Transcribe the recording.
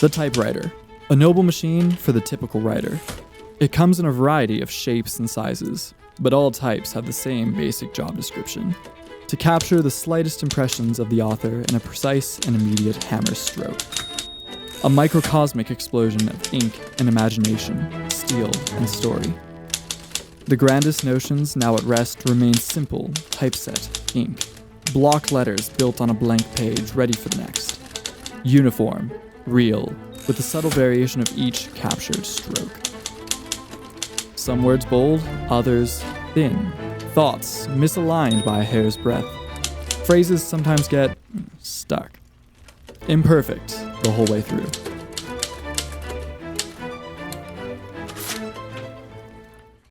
The typewriter, a noble machine for the typical writer. It comes in a variety of shapes and sizes, but all types have the same basic job description: to capture the slightest impressions of the author in a precise and immediate hammer stroke. A microcosmic explosion of ink and imagination, steel and story. The grandest notions now at rest remain simple, typeset, ink. Block letters built on a blank page, ready for the next. Uniform, real, with the subtle variation of each captured stroke. Some words bold, others thin. Thoughts misaligned by a hair's breadth. Phrases sometimes get stuck. Imperfect the whole way through.